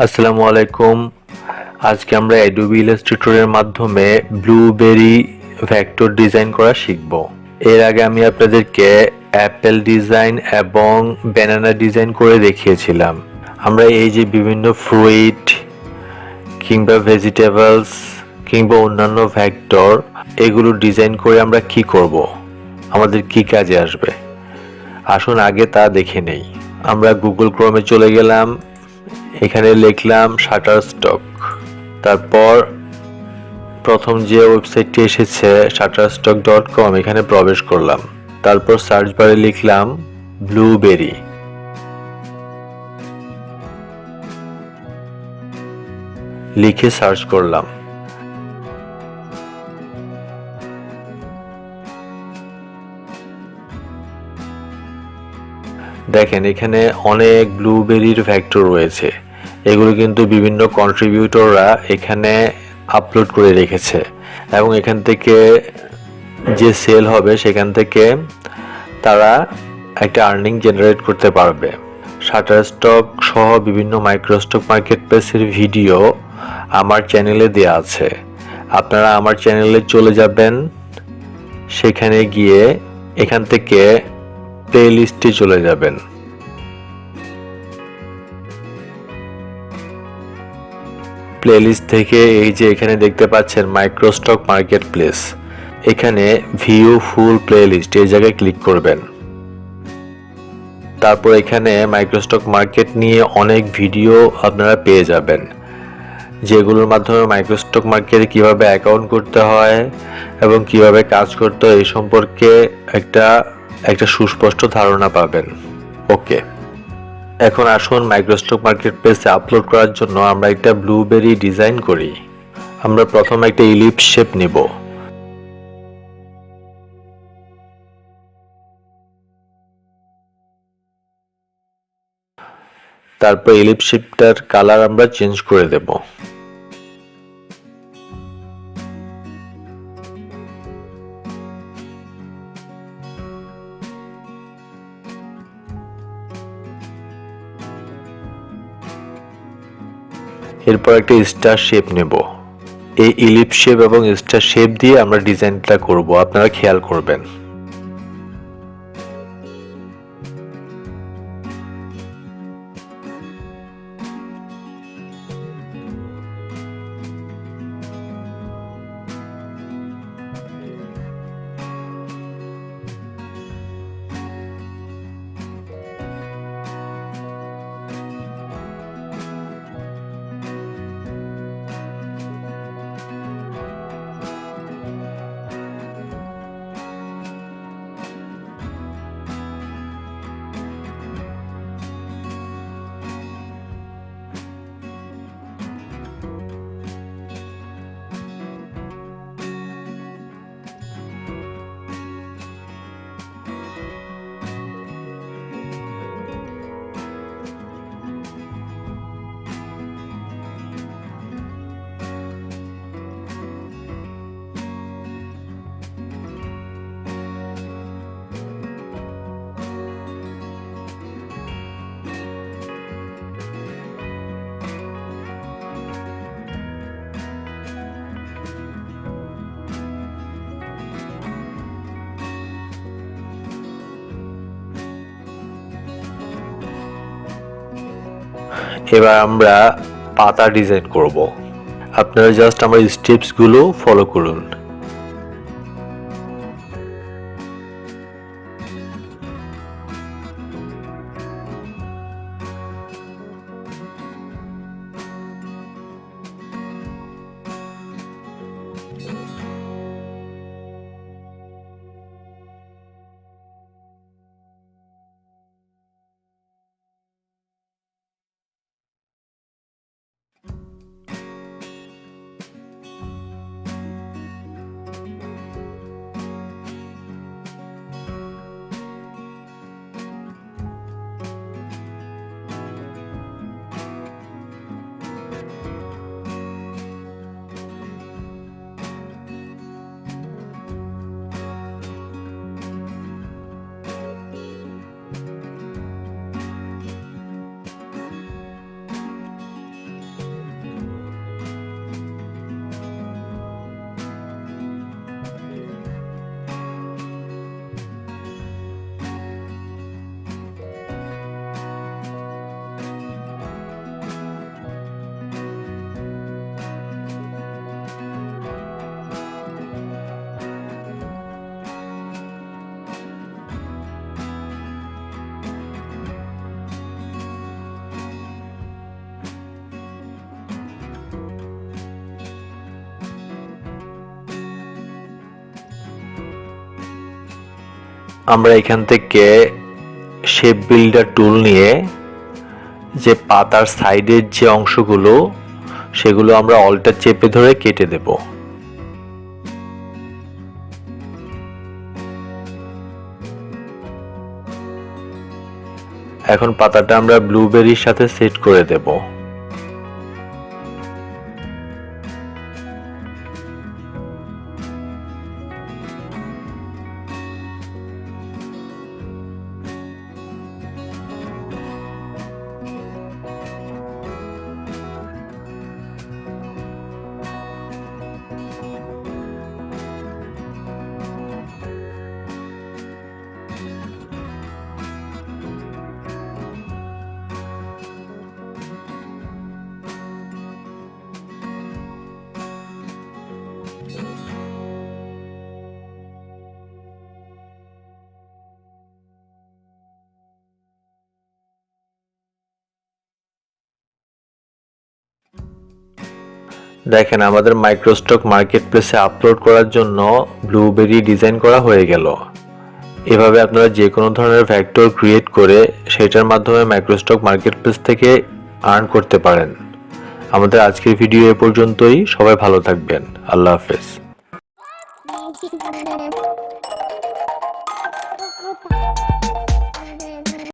আসসালামু আলাইকুম। আজকে আমরা অ্যাডোবি ইলাস্ট্রেটরের মাধ্যমে ব্লুবেরি ভেক্টর ডিজাইন করা শিখব। এর আগে আমি আপনাদেরকে অ্যাপেল ডিজাইন এবং ব্যানানা ডিজাইন করে দেখিয়েছিলাম। আমরা এই যে বিভিন্ন ফ্রুইট কিংবা ভেজিটেবলস কিংবা অন্যান্য ভেক্টর এগুলো ডিজাইন করে আমরা কি করব, আমাদের কি কাজে আসবে, আসুন আগে তা দেখে নেই। আমরা গুগল ক্রোমে চলে গেলাম, এখানে লিখলাম শাটারস্টক, তারপর প্রথম যে ওয়েবসাইটটি এসেছে shutterstock.com, এখানে প্রবেশ করলাম। তারপর সার্চ বারে লিখলাম ব্লুবেরি, লিখে সার্চ করলাম। দেখেন এখানে অনেক ব্লুবেরির ভেক্টর রয়েছে। এগুলো কিন্তু বিভিন্ন কন্ট্রিবিউটররা এখানে আপলোড করে রেখেছে এবং এখান থেকে যে সেল হবে সেখান থেকে তারা একটা আর্নিং জেনারেট করতে পারবে। শাটারস্টক সহ বিভিন্ন মাইক্রোস্টক মার্কেট প্লেসের ভিডিও আমার চ্যানেলে দেওয়া আছে। আপনারা আমার চ্যানেলে চলে যাবেন, সেখানে গিয়ে এখান থেকে প্লে লিস্টে চলে যাবেন। প্লে লিস্ট থেকে এই যে এখানে দেখতে পাচ্ছেন মাইক্রোস্টক মার্কেট প্লেস, এখানে ভিউ ফুল প্লে লিস্ট এই জায়গায় ক্লিক করবেন। তারপর এখানে মাইক্রোস্টক মার্কেট নিয়ে অনেক ভিডিও আপনারা পেয়ে যাবেন, যেগুলোর মাধ্যমে মাইক্রোস্টক মার্কেটে কিভাবে অ্যাকাউন্ট করতে হয় এবং কিভাবে কাজ করতে হয় এই সম্পর্কে একটা সুস্পষ্ট ধারণা পাবেন। ওকে, এখন আসুন মাইক্রোস্টক মার্কেট প্লেসে আপলোড করার জন্য আমরা একটা ব্লুবেরি ডিজাইন করি। আমরা প্রথমে একটা ইলিপস শেপ নিব। তারপর ইলিপস শেপটার কালার আমরা চেঞ্জ করে দেব। এরপর একটা স্টার শেপ নেব। এই ইলিপস শেপ এবং স্টার শেপ দিয়ে আমরা ডিজাইনটা করব, আপনারা খেয়াল করবেন। এবার আমরা পাতা ডিজাইন করব। আপনারা জাস্ট আমার স্টেপসগুলো ফলো করুন। আমরা এখান থেকে শেপ বিল্ডার টুল নিয়ে যে পাতার সাইডের যে অংশগুলো সেগুলো আমরা অল্টার চেপে ধরে কেটে দেব। এখন পাতাটা আমরা ব্লুবেরির সাথে সেট করে দেব। দেখেন আমাদের মাইক্রোস্টক মার্কেটপ্লেসে আপলোড করার জন্য ব্লুবেরি ডিজাইন করা হয়ে গেল। এভাবে আপনারা যে কোনো ধরনের ভেক্টর ক্রিয়েট করে সেটার মাধ্যমে মাইক্রোস্টক মার্কেটপ্লেস থেকে আর্ন করতে পারেন। আমাদের আজকের ভিডিও এ পর্যন্তই। সবাই ভালো থাকবেন। আল্লাহ হাফেজ।